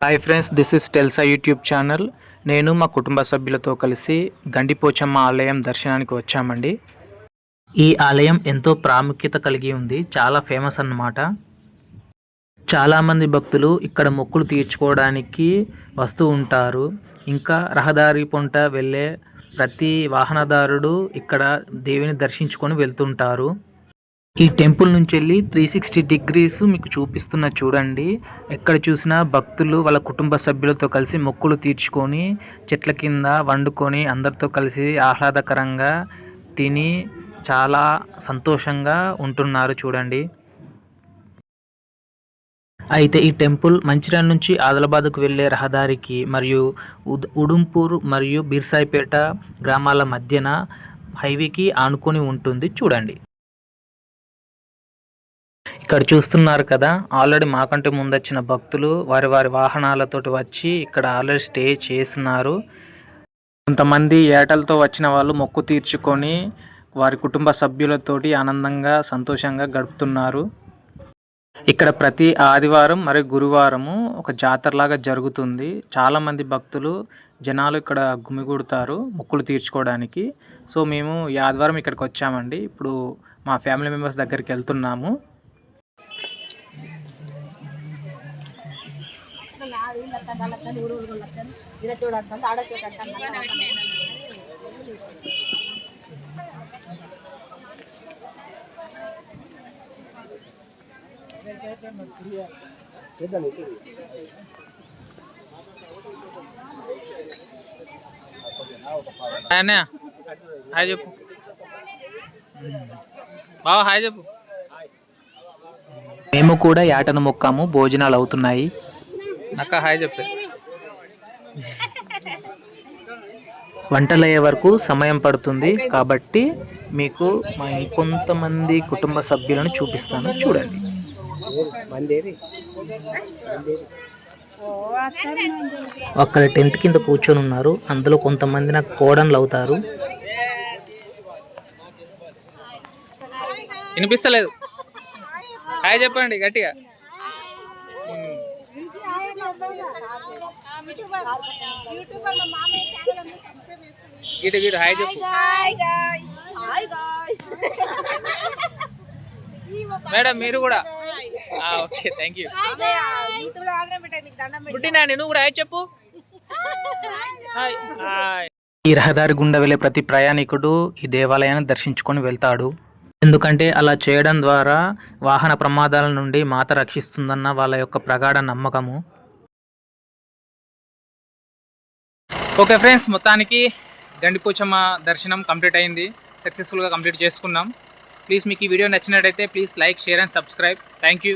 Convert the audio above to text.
Hi friends, this is Telsa YouTube channel. నేను మా కుటుంబ సభ్యులతో కలిసి గండిపోచమ్మ ఆలయం దర్శనానికి వచ్చామండి. ఈ ఆలయం ఎంతో ప్రాముఖ్యత కలిగి ఉంది, చాలా ఫేమస్ అన్నమాట. చాలామంది భక్తులు ఇక్కడ మొక్కులు తీర్చుకోవడానికి వస్తూ ఉంటారు. ఇంకా రహదారి పొంట వెళ్ళే ప్రతి వాహనదారుడు ఇక్కడ దేవిని దర్శించుకొని వెళ్తుంటారు. ఈ టెంపుల్ నుంచి వెళ్ళి 360 డిగ్రీస్ మీకు చూపిస్తున్న చూడండి. ఎక్కడ చూసినా భక్తులు వాళ్ళ కుటుంబ సభ్యులతో కలిసి మొక్కులు తీర్చుకొని చెట్ల కింద వండుకొని అందరితో కలిసి ఆహ్లాదకరంగా తిని చాలా సంతోషంగా ఉంటున్నారు చూడండి. అయితే ఈ టెంపుల్ మంచిర్యాల నుంచి ఆదిలాబాద్కు వెళ్ళే రహదారికి మరియు ఉడుంపూర్ మరియు బీర్సాయిపేట గ్రామాల మధ్యన హైవేకి ఆనుకొని ఉంటుంది చూడండి. ఇక్కడ చూస్తున్నారు కదా, ఆల్రెడీ మాకంటే ముందు వచ్చిన భక్తులు వారి వారి వాహనాలతోటి వచ్చి ఇక్కడ ఆల్రెడీ స్టే చేస్తున్నారు. కొంతమంది ఏటలతో వచ్చిన వాళ్ళు మొక్కు తీర్చుకొని వారి కుటుంబ సభ్యులతోటి ఆనందంగా సంతోషంగా గడుపుతున్నారు. ఇక్కడ ప్రతి ఆదివారం మరియు గురువారము ఒక జాతరలాగా జరుగుతుంది. చాలామంది భక్తులు జనాలు ఇక్కడ గుమిగూడుతారు మొక్కులు తీర్చుకోవడానికి. సో మేము ఈ ఆదివారం ఇక్కడికి వచ్చామండి. ఇప్పుడు మా ఫ్యామిలీ మెంబర్స్ దగ్గరికి వెళ్తున్నాము. హాయ్ చెప్పు బావా, హాయ్ చెప్పు. మేము కూడా యాటను మొక్కాము, భోజనాలు అవుతున్నాయి. అక్క హాయ్ చెప్పే. వంటలయ్యే వరకు సమయం పడుతుంది కాబట్టి మీకు మా కొంతమంది కుటుంబ సభ్యులను చూపిస్తాను చూడండి. అక్కడ టెంట్ కింద కూర్చొని ఉన్నారు. అందులో కొంతమంది నాకు కోడన్లు అవుతారు. వినిపిస్తలేదు, హాయ్ చెప్పండి గట్టిగా. హాయ్ చెప్పు మేడం, మీరు కూడా. Okay, thank you. నువ్వు కూడా హాయ్ చెప్పు. ఈ రహదారి గుండా వెళ్ళే ప్రతి ప్రయాణికుడు ఈ దేవాలయాన్ని దర్శించుకొని వెళ్తాడు. ఎందుకంటే అలా చేయడం ద్వారా వాహన ప్రమాదాల నుండి మాత రక్షిస్తుందన్న వాళ్ళ యొక్క ప్రగాఢ నమ్మకము. ఓకే ఫ్రెండ్స్, మొత్తానికి గండిపోచమ్మ దర్శనం కంప్లీట్ అయింది, సక్సెస్ఫుల్గా కంప్లీట్ చేసుకున్నాం. ప్లీజ్ మీకు ఈ వీడియో నచ్చినట్టయితే please like, share and subscribe. Thank you.